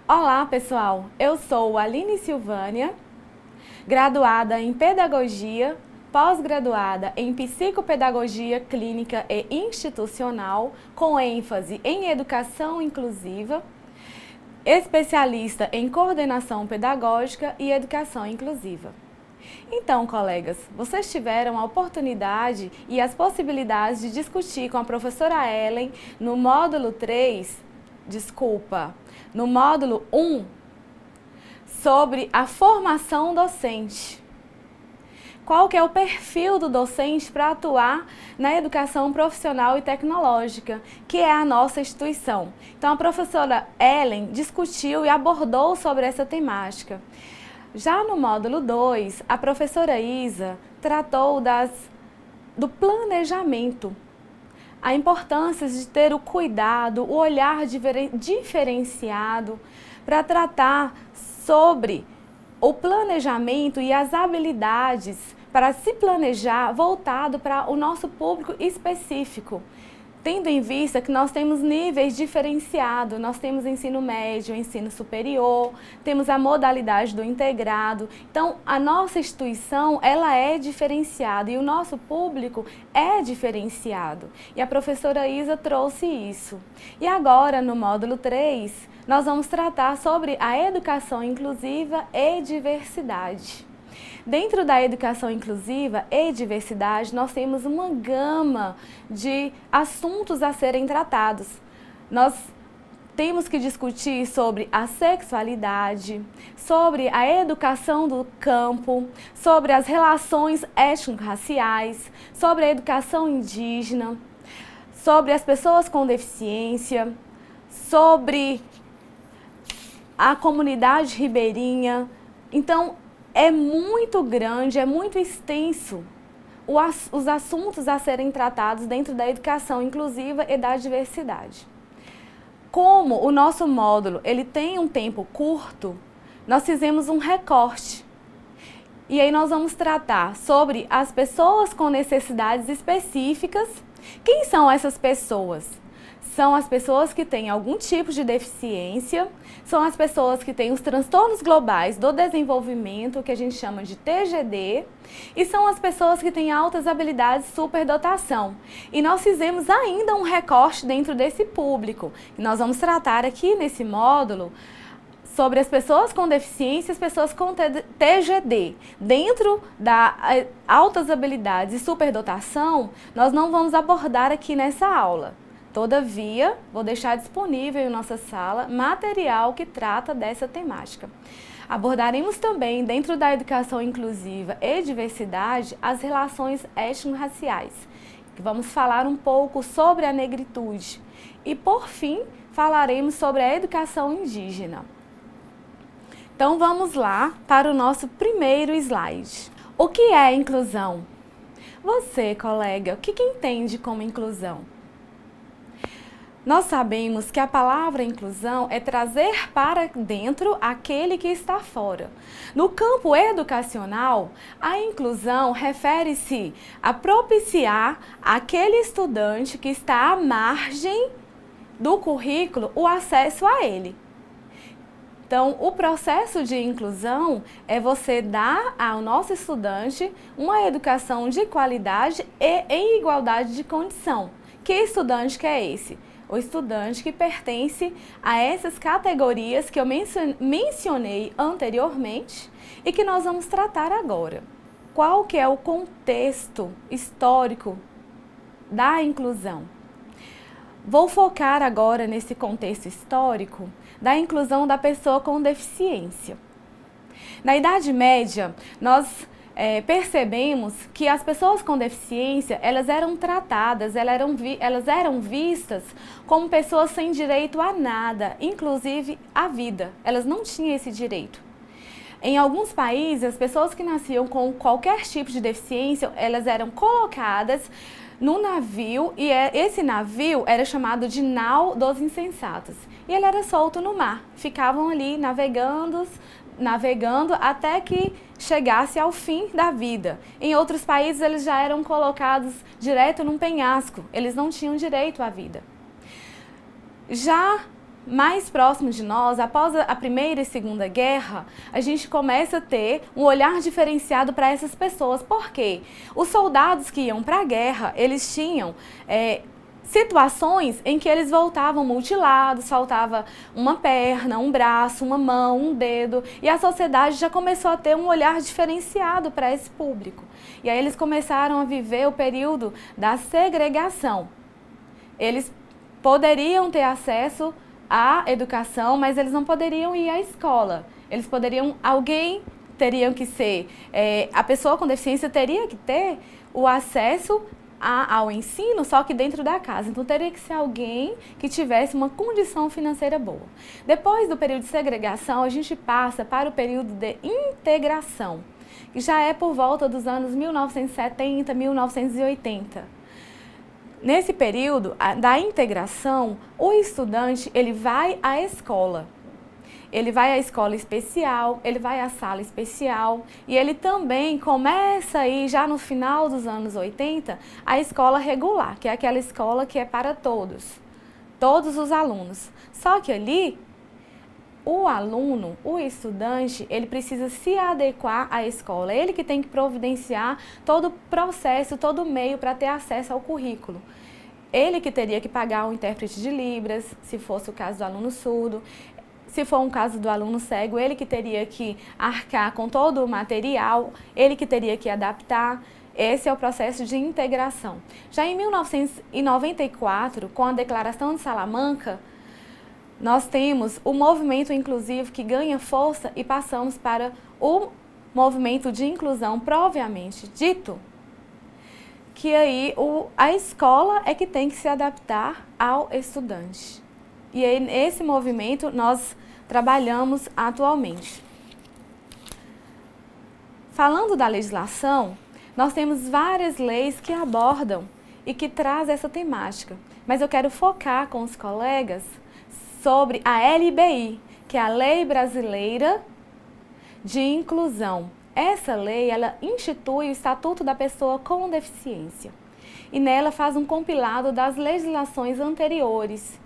Olá, pessoal! Eu sou Aline Silvânia, graduada em Pedagogia, pós-graduada em Psicopedagogia Clínica e Institucional, com ênfase em Educação Inclusiva, especialista em Coordenação Pedagógica e Educação Inclusiva. Então, colegas, vocês tiveram a oportunidade e as possibilidades de discutir com a professora Ellen no módulo no módulo 1, sobre a formação docente. Qual que é o perfil do docente para atuar na educação profissional e tecnológica, que é a nossa instituição. Então, a professora Ellen discutiu e abordou sobre essa temática. Já no módulo 2, a professora Isa tratou do planejamento, a importância de ter o cuidado, o olhar diferenciado para tratar sobre o planejamento e as habilidades para se planejar voltado para o nosso público específico. Tendo em vista que nós temos níveis diferenciados, nós temos ensino médio, ensino superior, temos a modalidade do integrado. Então, a nossa instituição, ela é diferenciada e o nosso público é diferenciado. E a professora Isa trouxe isso. E agora, no módulo 3, nós vamos tratar sobre a educação inclusiva e diversidade. Dentro da educação inclusiva e diversidade, nós temos uma gama de assuntos a serem tratados. Nós temos que discutir sobre a sexualidade, sobre a educação do campo, sobre as relações étnico-raciais, sobre a educação indígena, sobre as pessoas com deficiência, sobre a comunidade ribeirinha. Então, é muito grande, é muito extenso os assuntos a serem tratados dentro da educação inclusiva e da diversidade. Como o nosso módulo ele tem um tempo curto, nós fizemos um recorte. E aí nós vamos tratar sobre as pessoas com necessidades específicas. Quem são essas pessoas? São as pessoas que têm algum tipo de deficiência, são as pessoas que têm os transtornos globais do desenvolvimento, que a gente chama de TGD, e são as pessoas que têm altas habilidades de superdotação. E nós fizemos ainda um recorte dentro desse público. E nós vamos tratar aqui nesse módulo sobre as pessoas com deficiência e as pessoas com TGD. Dentro da altas habilidades e superdotação, nós não vamos abordar aqui nessa aula. Todavia, vou deixar disponível em nossa sala material que trata dessa temática. Abordaremos também, dentro da educação inclusiva e diversidade, as relações étnico-raciais. Vamos falar um pouco sobre a negritude. E, por fim, falaremos sobre a educação indígena. Então, vamos lá para o nosso primeiro slide. O que é inclusão? Você, colega, o que entende como inclusão? Nós sabemos que a palavra inclusão é trazer para dentro aquele que está fora. No campo educacional, a inclusão refere-se a propiciar àquele estudante que está à margem do currículo o acesso a ele. Então, o processo de inclusão é você dar ao nosso estudante uma educação de qualidade e em igualdade de condição. Que estudante que é esse? O estudante que pertence a essas categorias que eu mencionei anteriormente e que nós vamos tratar agora. Qual que é o contexto histórico da inclusão? Vou focar agora nesse contexto histórico da inclusão da pessoa com deficiência. Na Idade Média, nós percebemos que as pessoas com deficiência, elas eram tratadas, elas eram vistas como pessoas sem direito a nada, inclusive à vida. Elas não tinham esse direito. Em alguns países, as pessoas que nasciam com qualquer tipo de deficiência, elas eram colocadas no navio e esse navio era chamado de nau dos insensatos. E ele era solto no mar, ficavam ali navegando até que chegasse ao fim da vida. Em outros países eles já eram colocados direto num penhasco, eles não tinham direito à vida. Já mais próximos de nós, após a Primeira e Segunda Guerra, a gente começa a ter um olhar diferenciado para essas pessoas. Por quê? Os soldados que iam para a guerra, eles tinham situações em que eles voltavam mutilados, faltava uma perna, um braço, uma mão, um dedo, e a sociedade já começou a ter um olhar diferenciado para esse público. E aí eles começaram a viver o período da segregação. Eles poderiam ter acesso à educação, mas eles não poderiam ir à escola. Eles poderiam, a pessoa com deficiência teria que ter o acesso ao ensino, só que dentro da casa. Então teria que ser alguém que tivesse uma condição financeira boa. Depois do período de segregação, a gente passa para o período de integração, que já é por volta dos anos 1970, 1980. Nesse período da integração, o estudante ele vai à escola. Ele vai à escola especial, ele vai à sala especial e ele também começa aí, já no final dos anos 80, a escola regular, que é aquela escola que é para todos os alunos. Só que ali, o aluno, o estudante, ele precisa se adequar à escola. É ele que tem que providenciar todo o processo, todo o meio para ter acesso ao currículo. Ele que teria que pagar um intérprete de Libras, se fosse o caso do aluno surdo. Se for um caso do aluno cego, ele que teria que arcar com todo o material, ele que teria que adaptar. Esse é o processo de integração. Já em 1994, com a Declaração de Salamanca, nós temos o movimento inclusivo que ganha força e passamos para o movimento de inclusão propriamente dito, que aí a escola é que tem que se adaptar ao estudante. E aí, nesse movimento nós trabalhamos atualmente. Falando da legislação, nós temos várias leis que abordam e que trazem essa temática, mas eu quero focar com os colegas sobre a LBI, que é a Lei Brasileira de Inclusão. Essa lei, ela institui o Estatuto da Pessoa com Deficiência e nela faz um compilado das legislações anteriores.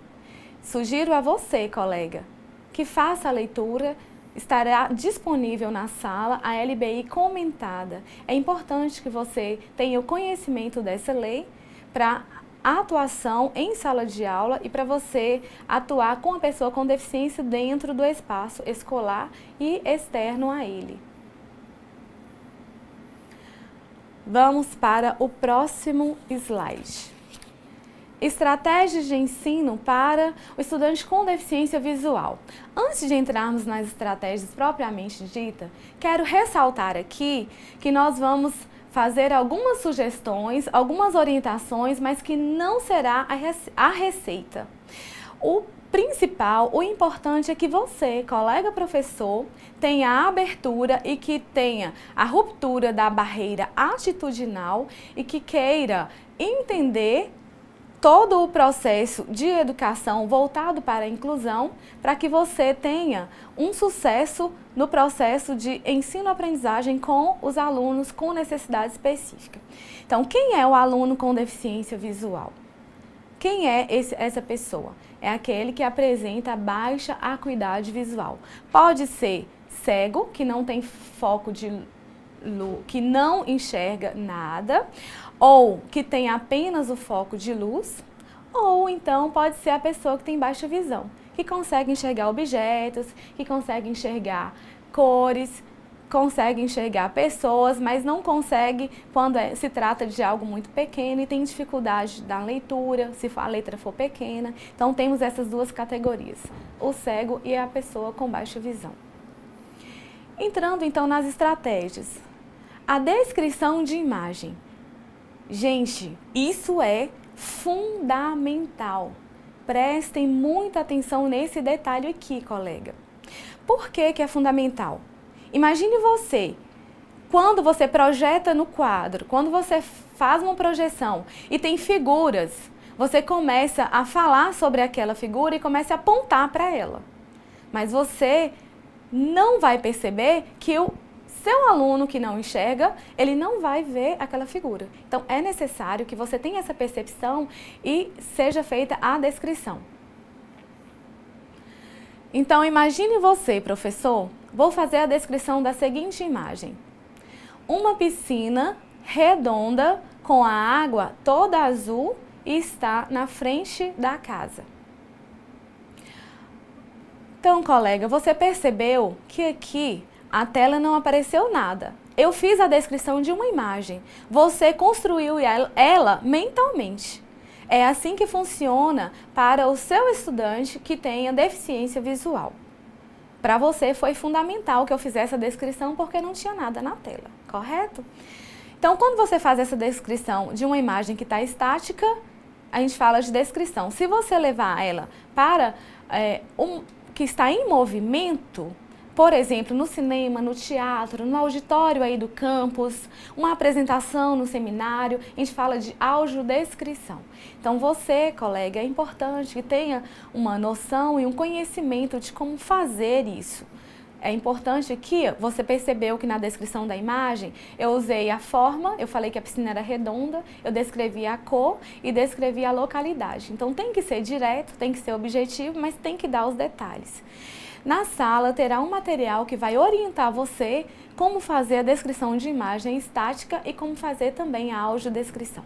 Sugiro a você, colega, que faça a leitura, estará disponível na sala a LBI comentada. É importante que você tenha o conhecimento dessa lei para atuação em sala de aula e para você atuar com a pessoa com deficiência dentro do espaço escolar e externo a ele. Vamos para o próximo slide. Estratégias de ensino para o estudante com deficiência visual. Antes de entrarmos nas estratégias propriamente ditas, quero ressaltar aqui que nós vamos fazer algumas sugestões, algumas orientações, mas que não será a receita. O principal, o importante é que você, colega professor, tenha a abertura e que tenha a ruptura da barreira atitudinal e que queira entender todo o processo de educação voltado para a inclusão, para que você tenha um sucesso no processo de ensino-aprendizagem com os alunos com necessidade específica. Então, quem é o aluno com deficiência visual? Quem é essa pessoa? É aquele que apresenta baixa acuidade visual. Pode ser cego, que não tem foco de luz, que não enxerga nada, ou que tem apenas o foco de luz, ou então pode ser a pessoa que tem baixa visão, que consegue enxergar objetos, que consegue enxergar cores, consegue enxergar pessoas, mas não consegue quando se trata de algo muito pequeno e tem dificuldade da leitura, se a letra for pequena. Então temos essas duas categorias, o cego e a pessoa com baixa visão. Entrando então nas estratégias. A descrição de imagem. Gente, isso é fundamental. Prestem muita atenção nesse detalhe aqui, colega. Por que que é fundamental? Imagine você, quando você projeta no quadro, quando você faz uma projeção e tem figuras, você começa a falar sobre aquela figura e começa a apontar para ela. Mas você não vai perceber que o seu aluno que não enxerga, ele não vai ver aquela figura. Então, é necessário que você tenha essa percepção e seja feita a descrição. Então, imagine você, professor, vou fazer a descrição da seguinte imagem. Uma piscina redonda com a água toda azul e está na frente da casa. Então, colega, você percebeu que aqui a tela não apareceu nada. Eu fiz a descrição de uma imagem. Você construiu ela mentalmente. É assim que funciona para o seu estudante que tenha deficiência visual. Para você foi fundamental que eu fizesse a descrição porque não tinha nada na tela, correto? Então, quando você faz essa descrição de uma imagem que está estática, a gente fala de descrição. Se você levar ela para que está em movimento, por exemplo, no cinema, no teatro, no auditório aí do campus, uma apresentação no seminário, a gente fala de audiodescrição. Então você, colega, é importante que tenha uma noção e um conhecimento de como fazer isso. É importante que você percebeu que na descrição da imagem eu usei a forma, eu falei que a piscina era redonda, eu descrevi a cor e descrevi a localidade. Então tem que ser direto, tem que ser objetivo, mas tem que dar os detalhes. Na sala terá um material que vai orientar você como fazer a descrição de imagem estática e como fazer também a audiodescrição.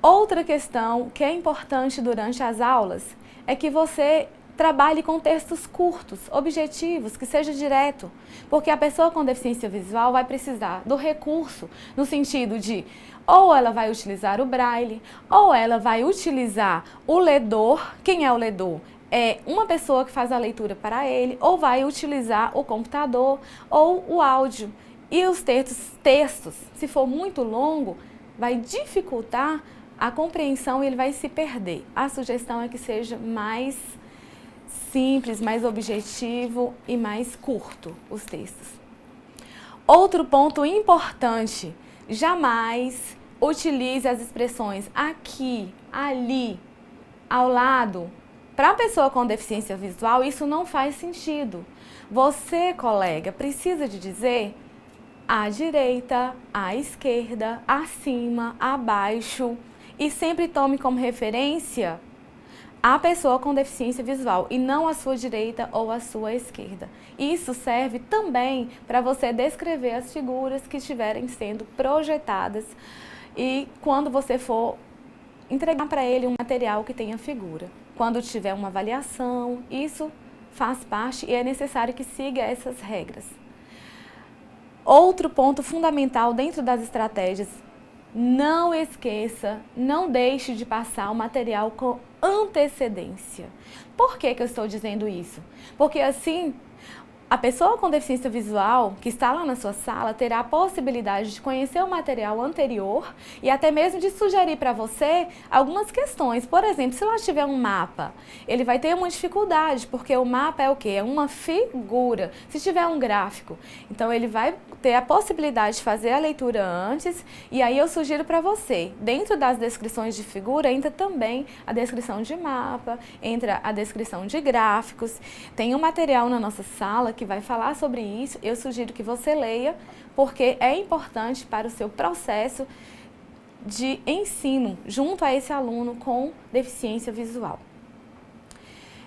Outra questão que é importante durante as aulas é que você trabalhe com textos curtos, objetivos, que seja direto, porque a pessoa com deficiência visual vai precisar do recurso no sentido de ou ela vai utilizar o braille, ou ela vai utilizar o ledor. Quem é o ledor? É uma pessoa que faz a leitura para ele, ou vai utilizar o computador ou o áudio. E os textos, se for muito longo, vai dificultar a compreensão e ele vai se perder. A sugestão é que seja mais simples, mais objetivo e mais curto os textos. Outro ponto importante, jamais utilize as expressões aqui, ali, ao lado. Para a pessoa com deficiência visual, isso não faz sentido. Você, colega, precisa de dizer à direita, à esquerda, acima, abaixo e sempre tome como referência a pessoa com deficiência visual e não a sua direita ou a sua esquerda. Isso serve também para você descrever as figuras que estiverem sendo projetadas e quando você for entregar para ele um material que tenha figura. Quando tiver uma avaliação, isso faz parte e é necessário que siga essas regras. Outro ponto fundamental dentro das estratégias, não esqueça, não deixe de passar o material com antecedência. Por que eu estou dizendo isso? Porque assim, a pessoa com deficiência visual que está lá na sua sala terá a possibilidade de conhecer o material anterior e até mesmo de sugerir para você algumas questões. Por exemplo, se lá tiver um mapa, ele vai ter uma dificuldade, porque o mapa é o quê? É uma figura. Se tiver um gráfico, então ele vai ter a possibilidade de fazer a leitura antes e aí eu sugiro para você, dentro das descrições de figura, entra também a descrição de mapa, entra a descrição de gráficos. Tem um material na nossa sala que vai falar sobre isso, eu sugiro que você leia, porque é importante para o seu processo de ensino junto a esse aluno com deficiência visual.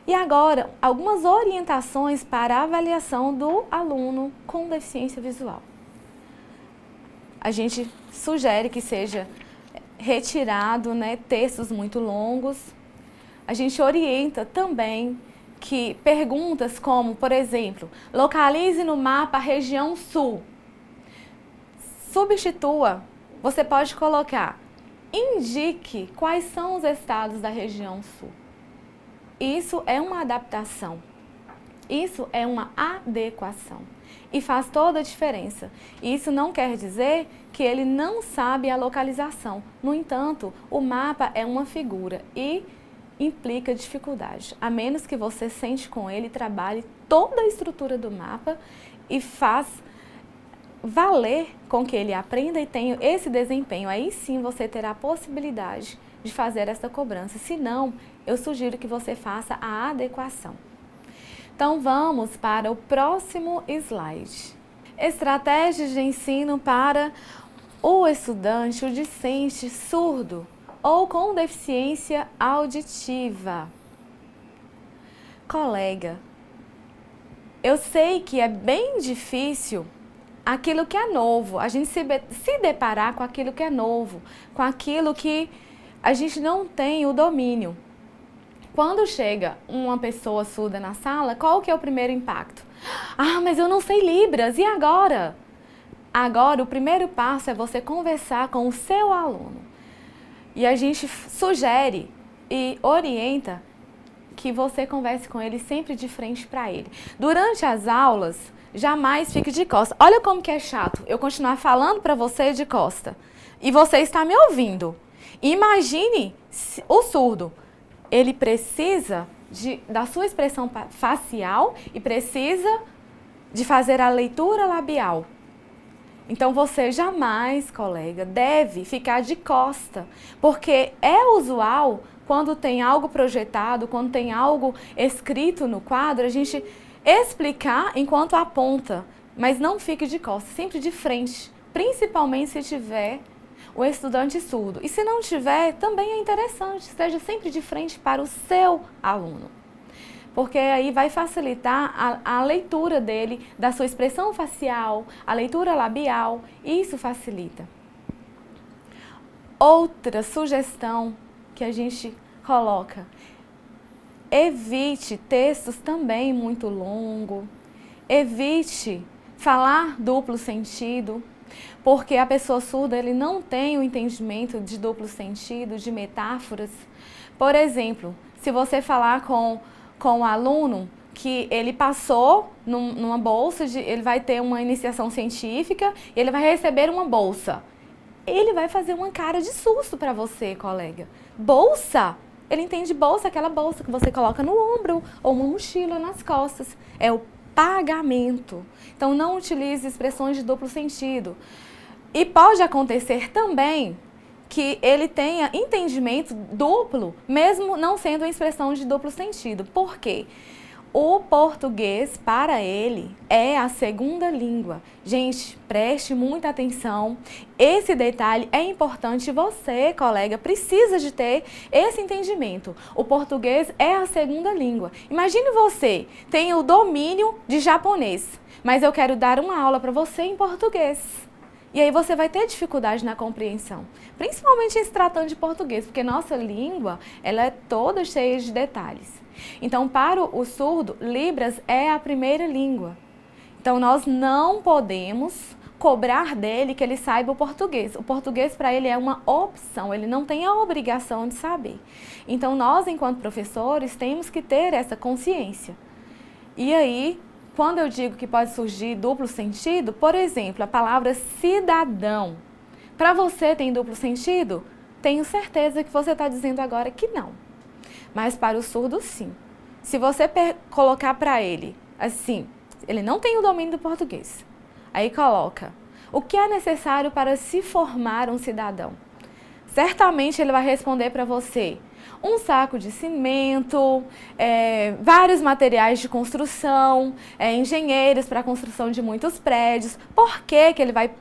E agora, algumas orientações para a avaliação do aluno com deficiência visual. A gente sugere que seja retirado, textos muito longos. A gente orienta também que perguntas como, por exemplo, localize no mapa a região sul. Substitua, você pode colocar, indique quais são os estados da região sul. Isso é uma adaptação, isso é uma adequação e faz toda a diferença. Isso não quer dizer que ele não sabe a localização. No entanto, o mapa é uma figura e implica dificuldade, a menos que você sente com ele, trabalhe toda a estrutura do mapa e faz valer com que ele aprenda e tenha esse desempenho. Aí sim você terá a possibilidade de fazer essa cobrança. Se não, eu sugiro que você faça a adequação. Então vamos para o próximo slide. Estratégias de ensino para o estudante, o discente surdo ou com deficiência auditiva. colega, eu sei que é bem difícil aquilo que é novo, a gente se deparar com aquilo que é novo, com aquilo que a gente não tem o domínio. Quando chega uma pessoa surda na sala, qual que é o primeiro impacto? Ah, mas eu não sei Libras, e agora? Agora, o primeiro passo é você conversar com o seu aluno. E a gente sugere e orienta que você converse com ele sempre de frente para ele. Durante as aulas, jamais fique de costa. Olha como que é chato eu continuar falando para você de costa e você está me ouvindo. Imagine o surdo. Ele precisa da sua expressão facial e precisa de fazer a leitura labial. Então você jamais, colega, deve ficar de costa, porque é usual quando tem algo projetado, quando tem algo escrito no quadro, a gente explicar enquanto aponta, mas não fique de costa, sempre de frente, principalmente se tiver o estudante surdo. E se não tiver, também é interessante, esteja sempre de frente para o seu aluno. Porque aí vai facilitar a leitura dele, da sua expressão facial, a leitura labial, isso facilita. Outra sugestão que a gente coloca, evite textos também muito longos, evite falar duplo sentido, porque a pessoa surda ele não tem o entendimento de duplo sentido, de metáforas. Por exemplo, se você falar com o aluno que ele passou numa bolsa, ele vai ter uma iniciação científica e ele vai receber uma bolsa. Ele vai fazer uma cara de susto para você, colega. Bolsa? Ele entende bolsa, aquela bolsa que você coloca no ombro ou uma mochila nas costas. É o pagamento. Então não utilize expressões de duplo sentido. E pode acontecer também que ele tenha entendimento duplo, mesmo não sendo uma expressão de duplo sentido. Por quê? O português, para ele, é a segunda língua. Gente, preste muita atenção. Esse detalhe é importante. Você, colega, precisa de ter esse entendimento. O português é a segunda língua. Imagine você tem o domínio de japonês, mas eu quero dar uma aula para você em português. E aí você vai ter dificuldade na compreensão, principalmente em se tratando de português, porque nossa língua ela é toda cheia de detalhes. Então, para o surdo, Libras é a primeira língua. Então, nós não podemos cobrar dele que ele saiba o português. O português para ele é uma opção, ele não tem a obrigação de saber. Então, nós, enquanto professores, temos que ter essa consciência. E aí, quando eu digo que pode surgir duplo sentido, por exemplo, a palavra cidadão. Para você tem duplo sentido? Tenho certeza que você está dizendo agora que não. Mas para o surdo, sim. Se você colocar para ele assim, ele não tem o domínio do português. Aí coloca, o que é necessário para se formar um cidadão? Certamente ele vai responder para você, um saco de cimento, vários materiais de construção, engenheiros para a construção de muitos prédios. Por que ele vai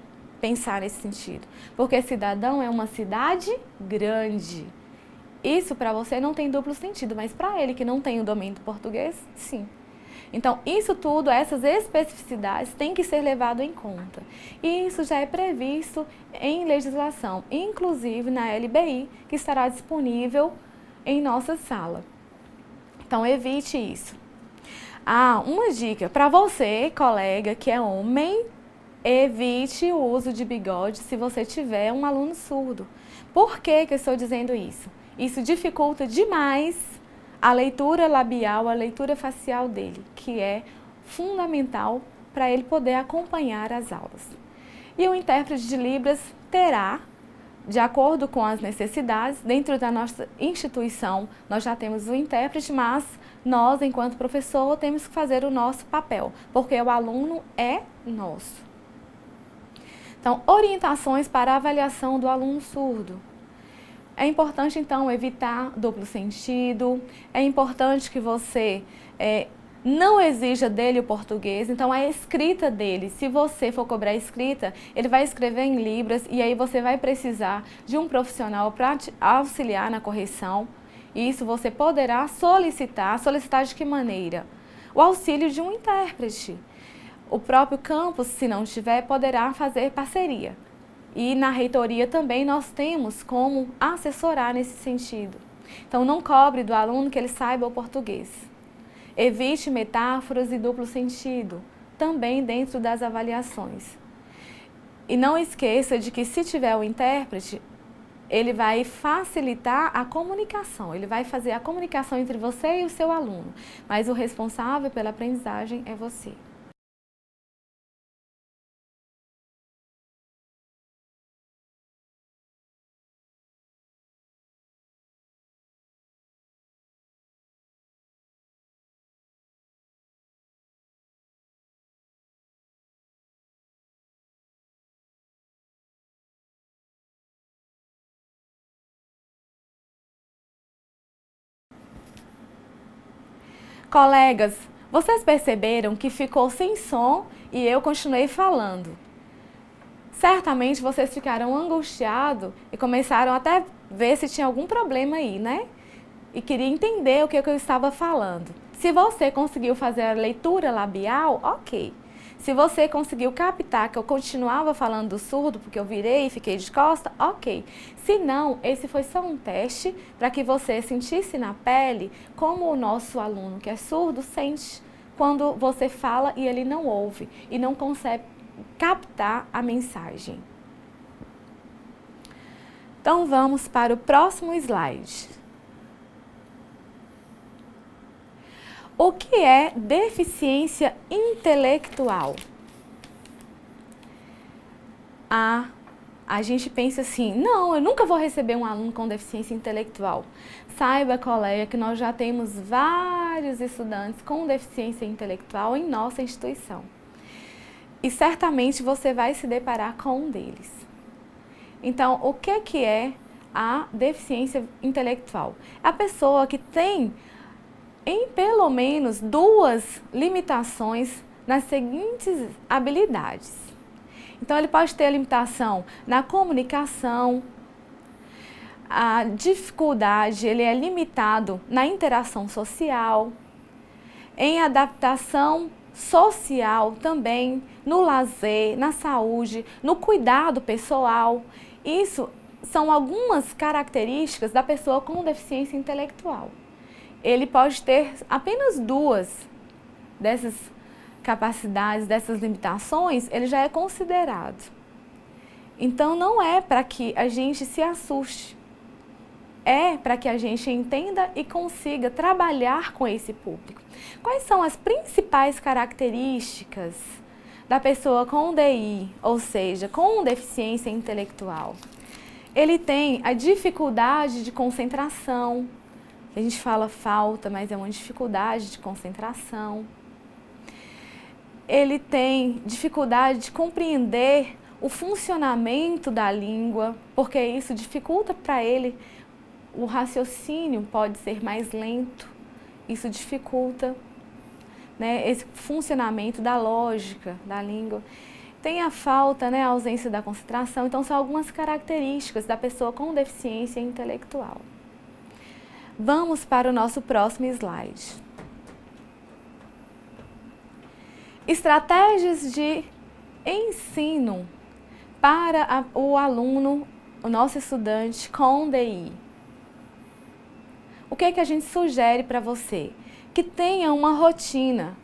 pensar nesse sentido? Porque cidadão é uma cidade grande. Isso para você não tem duplo sentido, mas para ele que não tem o domínio do português, sim. Então, isso tudo, essas especificidades têm que ser levado em conta. E isso já é previsto em legislação, inclusive na LBI, que estará disponível em nossa sala. Então, evite isso. Uma dica para você, colega, que é homem, evite o uso de bigode se você tiver um aluno surdo. Por que eu estou dizendo isso? Isso dificulta demais a leitura labial, a leitura facial dele, que é fundamental para ele poder acompanhar as aulas. E o intérprete de Libras terá, de acordo com as necessidades, dentro da nossa instituição, nós já temos o intérprete, mas nós, enquanto professor, temos que fazer o nosso papel, porque o aluno é nosso. Então, orientações para a avaliação do aluno surdo. É importante, então, evitar duplo sentido, é importante que você não exija dele o português, então a escrita dele, se você for cobrar escrita, ele vai escrever em Libras e aí você vai precisar de um profissional para te auxiliar na correção. Isso você poderá solicitar. Solicitar de que maneira? O auxílio de um intérprete. O próprio campus, se não tiver, poderá fazer parceria. E na reitoria também nós temos como assessorar nesse sentido. Então não cobre do aluno que ele saiba o português. Evite metáforas e duplo sentido, também dentro das avaliações. E não esqueça de que se tiver o intérprete, ele vai facilitar a comunicação, ele vai fazer a comunicação entre você e o seu aluno, mas o responsável pela aprendizagem é você. Colegas, vocês perceberam que ficou sem som e eu continuei falando. Certamente vocês ficaram angustiados e começaram até a ver se tinha algum problema aí, né? E queria entender o que eu estava falando. Se você conseguiu fazer a leitura labial, ok. Se você conseguiu captar que eu continuava falando do surdo, porque eu virei e fiquei de costa, ok. Se não, esse foi só um teste para que você sentisse na pele como o nosso aluno que é surdo sente quando você fala e ele não ouve e não consegue captar a mensagem. Então vamos para o próximo slide. O que é deficiência intelectual? A gente pensa assim, não, eu nunca vou receber um aluno com deficiência intelectual. Saiba, colega, que nós já temos vários estudantes com deficiência intelectual em nossa instituição. E certamente você vai se deparar com um deles. Então, o que é a deficiência intelectual? A pessoa que tem em pelo menos 2 limitações nas seguintes habilidades. Então, ele pode ter limitação na comunicação, a dificuldade, ele é limitado na interação social, em adaptação social também, no lazer, na saúde, no cuidado pessoal. Isso são algumas características da pessoa com deficiência intelectual. Ele pode ter apenas 2 dessas capacidades, dessas limitações, ele já é considerado. Então, não é para que a gente se assuste, é para que a gente entenda e consiga trabalhar com esse público. Quais são as principais características da pessoa com DI, ou seja, com deficiência intelectual? Ele tem a dificuldade de concentração. A gente fala falta, mas é uma dificuldade de concentração. Ele tem dificuldade de compreender o funcionamento da língua, porque isso dificulta para ele, o raciocínio pode ser mais lento, isso dificulta, né, esse funcionamento da lógica da língua. Tem a falta, né, a ausência da concentração, então são algumas características da pessoa com deficiência intelectual. Vamos para o nosso próximo slide. Estratégias de ensino para o aluno, o nosso estudante com DI. O que é que a gente sugere para você? Que tenha uma rotina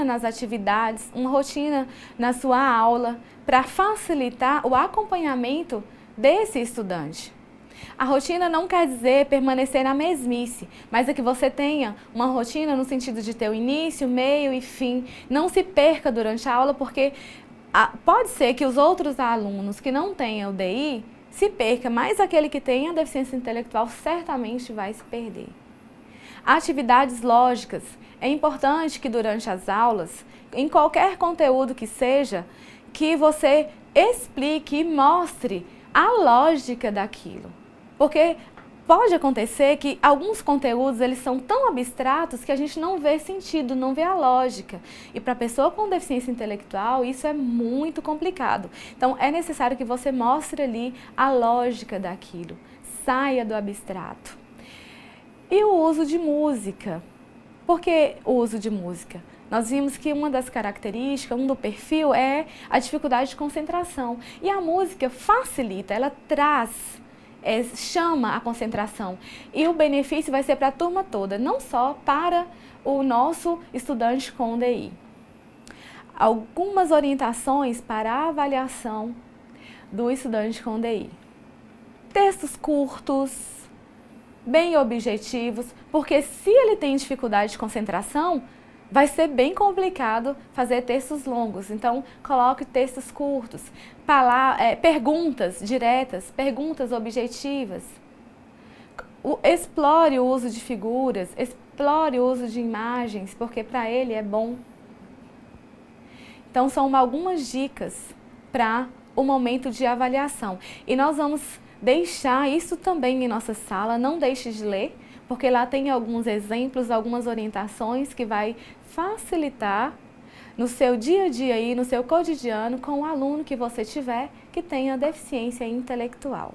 nas atividades, uma rotina na sua aula, para facilitar o acompanhamento desse estudante. A rotina não quer dizer permanecer na mesmice, mas é que você tenha uma rotina no sentido de ter o início, meio e fim. Não se perca durante a aula, porque pode ser que os outros alunos que não tenham o DI se perca, mas aquele que tem a deficiência intelectual certamente vai se perder. Atividades lógicas. É importante que durante as aulas, em qualquer conteúdo que seja, que você explique e mostre a lógica daquilo. Porque pode acontecer que alguns conteúdos eles são tão abstratos que a gente não vê sentido, não vê a lógica. E para a pessoa com deficiência intelectual isso é muito complicado. Então é necessário que você mostre ali a lógica daquilo, saia do abstrato. E o uso de música. Por que o uso de música? Nós vimos que uma das características, do perfil é a dificuldade de concentração. E a música facilita, ela traz, chama a concentração. E o benefício vai ser para a turma toda, não só para o nosso estudante com DI. Algumas orientações para a avaliação do estudante com DI. Textos curtos, bem objetivos, porque se ele tem dificuldade de concentração, vai ser bem complicado fazer textos longos. Então, coloque textos curtos, perguntas diretas, perguntas objetivas. Explore o uso de figuras, explore o uso de imagens, porque para ele é bom. Então, são algumas dicas para o momento de avaliação. E nós vamos deixar isso também em nossa sala, não deixe de ler, porque lá tem alguns exemplos, algumas orientações que vai facilitar no seu dia a dia e no seu cotidiano com o aluno que você tiver que tenha deficiência intelectual.